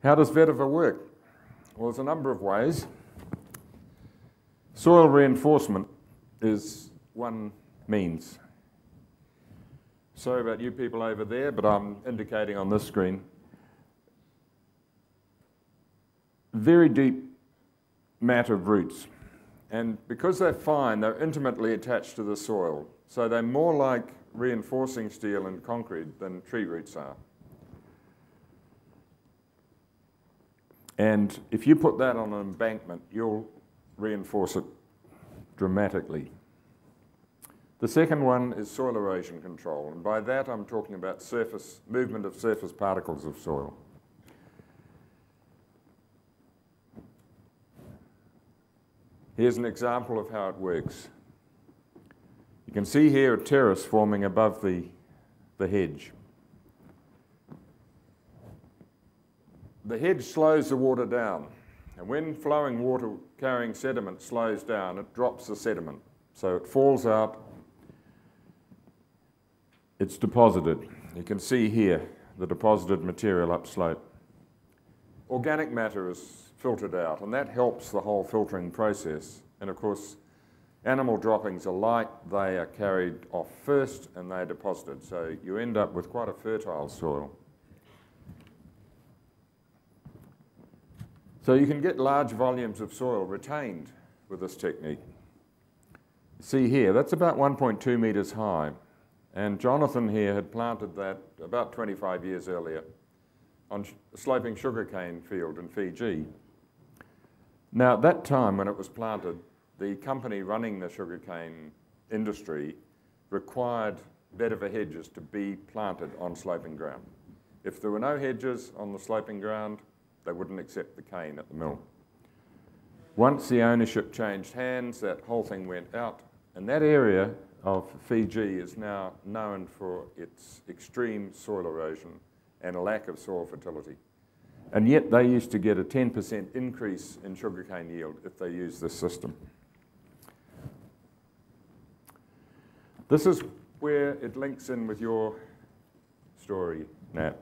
How does vetiver work? Well, there's a number of ways. Soil reinforcement is one means. Sorry about you people over there, but I'm indicating on this screen. Very deep mat of roots. And because they're fine, they're intimately attached to the soil. So they're more like reinforcing steel and concrete than tree roots are. And if you put that on an embankment, you'll reinforce it dramatically. The second one is soil erosion control, and by that I'm talking about movement of surface particles of soil. Here's an example of how it works. You can see here a terrace forming above the hedge. The hedge slows the water down, and when flowing water carrying sediment slows down, it drops the sediment. So it falls out, it's deposited. You can see here the deposited material upslope. Organic matter is filtered out, and that helps the whole filtering process. And of course, animal droppings are light, they are carried off first and they're deposited. So you end up with quite a fertile soil. So you can get large volumes of soil retained with this technique. See here, that's about 1.2 metres high. And Jonathan here had planted that about 25 years earlier on a sloping sugarcane field in Fiji. Now, at that time when it was planted, the company running the sugarcane industry required vetiver hedges to be planted on sloping ground. If there were no hedges on the sloping ground, they wouldn't accept the cane at the mill. Once the ownership changed hands, that whole thing went out, and that area of Fiji is now known for its extreme soil erosion and a lack of soil fertility. And yet they used to get a 10% increase in sugarcane yield if they used this system. This is where it links in with your story, Nat.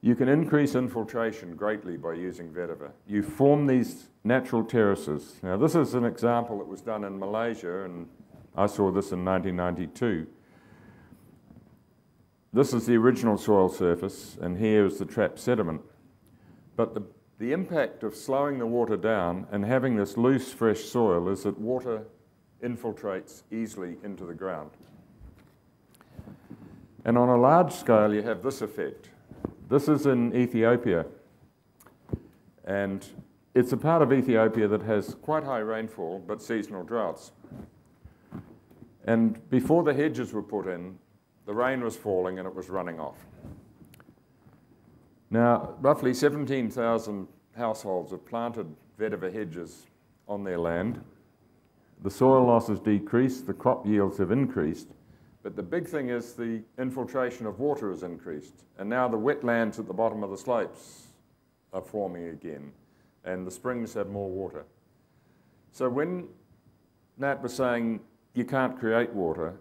You can increase infiltration greatly by using vetiver. You form these natural terraces. Now, this is an example that was done in Malaysia, and I saw this in 1992. This is the original soil surface, and here is the trapped sediment. But the impact of slowing the water down and having this loose, fresh soil is that water infiltrates easily into the ground. And on a large scale, you have this effect. This is in Ethiopia, and it's a part of Ethiopia that has quite high rainfall, but seasonal droughts. And before the hedges were put in, the rain was falling and it was running off. Now, roughly 17,000 households have planted vetiver hedges on their land. The soil loss has decreased, the crop yields have increased, but the big thing is the infiltration of water has increased, and now the wetlands at the bottom of the slopes are forming again, and the springs have more water. So when Nat was saying you can't create water,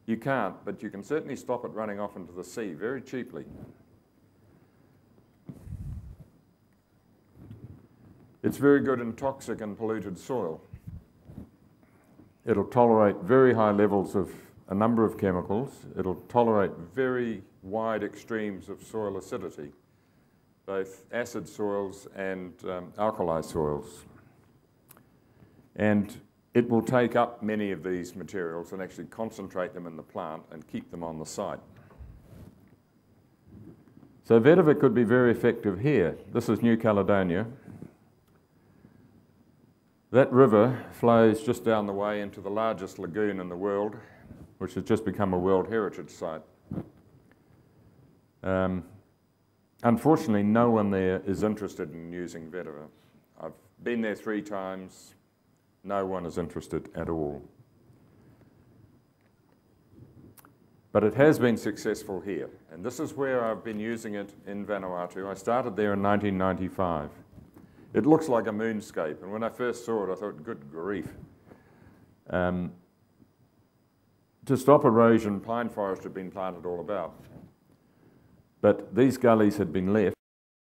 you can't, but you can certainly stop it running off into the sea very cheaply. It's very good in toxic and polluted soil. It'll tolerate very high levels of a number of chemicals. It'll tolerate very wide extremes of soil acidity, both acid soils and alkali soils. And it will take up many of these materials and actually concentrate them in the plant and keep them on the site. So vetiver could be very effective here. This is New Caledonia. That river flows just down the way into the largest lagoon in the world, which has just become a World Heritage Site. Unfortunately, no one there is interested in using vetiver. I've been there 3 times. No one is interested at all. But it has been successful here, and this is where I've been using it in Vanuatu. I started there in 1995. It looks like a moonscape, and when I first saw it, I thought, good grief. To stop erosion, pine forest had been planted all about. But these gullies had been left.